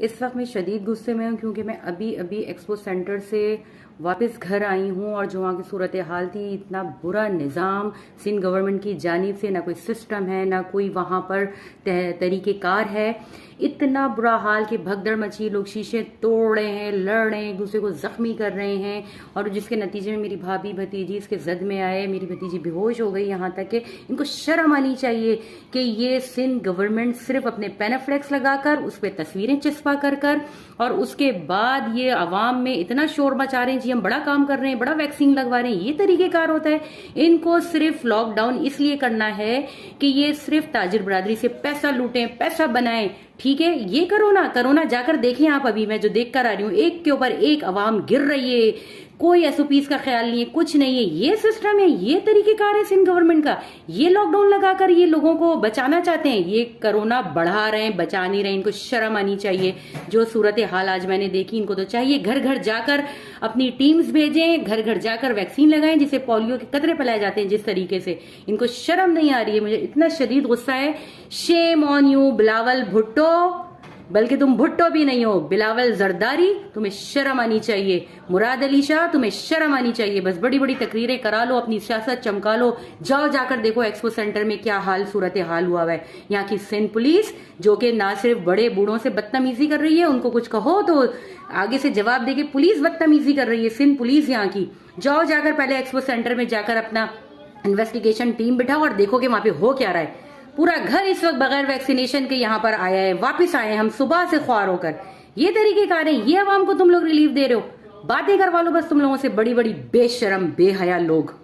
इस वक्त मैं शदीद गुस्से में हूँ क्योंकि मैं अभी अभी एक्सपो सेंटर से वापस घर आई हूँ और जो वहाँ की सूरत हाल थी, इतना बुरा निज़ाम सिंध गवर्नमेंट की जानिब से, ना कोई सिस्टम है ना कोई वहाँ पर तरीक़ेकार है। इतना बुरा हाल कि भगदड़ मची, लोग शीशे तोड़ रहे हैं, लड़ रहे हैं, एक दूसरे को जख्मी कर रहे हैं और जिसके नतीजे में मेरी भाभी भतीजी इसके जद में आए, मेरी भतीजी बेहोश हो गई। यहाँ तक कि इनको शर्म आनी चाहिए कि ये सिंध गवर्नमेंट सिर्फ अपने पेनाफ्लेक्स लगाकर उस पर तस्वीरें चिपका कर और उसके बाद ये अवाम में इतना शोर मचा रहे हैं, जी हम बड़ा काम कर रहे हैं, बड़ा वैक्सीन लगवा रहे हैं। ये तरीकेकार होता है? इनको सिर्फ लॉकडाउन इसलिए करना है कि ये सिर्फ ताजिर बरादरी से पैसा लूटें, पैसा बनाएं। ठीक है, ये करोना जाकर देखें आप। अभी मैं जो देख कर आ रही हूँ, एक के ऊपर एक अवाम गिर रही है, कोई एसओपीज का ख्याल नहीं है, कुछ नहीं है। ये सिस्टम है, ये तरीकेकार है सिंध गवर्नमेंट का। ये लॉकडाउन लगाकर ये लोगों को बचाना चाहते हैं, ये कोरोना बढ़ा रहे हैं, बचा नहीं रहे। इनको शर्म आनी चाहिए। जो सूरत हाल आज मैंने देखी, इनको तो चाहिए घर घर जाकर अपनी टीम्स भेजें, घर घर जाकर वैक्सीन लगाएं, जिसे पोलियो के कतरे पिलाए जाते हैं जिस तरीके से। इनको शर्म नहीं आ रही है। मुझे इतना शदीद गुस्सा है। Shame on you Bilawal Bhutto, बल्कि तुम भुट्टो भी नहीं हो, बिलावल जरदारी, तुम्हें शर्म आनी चाहिए। मुराद अली शाह, तुम्हें शर्म आनी चाहिए। बस बड़ी बड़ी तकरीरें करा लो, अपनी सियासत चमका लो। जाओ जाकर देखो एक्सपो सेंटर में क्या हाल सूरत हाल हुआ है। यहाँ की सिंध पुलिस जो कि ना सिर्फ बड़े बूढ़ों से बदतमीजी कर रही है, उनको कुछ कहो तो आगे से जवाब देके पुलिस बदतमीजी कर रही है। सिंध पुलिस यहाँ की। जाओ जाकर पहले एक्सपो सेंटर में जाकर अपना इन्वेस्टिगेशन टीम बिठाओ और देखो कि वहां पे हो क्या रहा है। पूरा घर इस वक्त बगैर वैक्सीनेशन के यहाँ पर आया है, वापस आए हम सुबह से ख्वार होकर। ये तरीकेकार है? ये अवाम को तुम लोग रिलीफ दे रहे हो? बातें करवा लो बस तुम लोगों से, बड़ी बड़ी बेशरम बेहया लोग।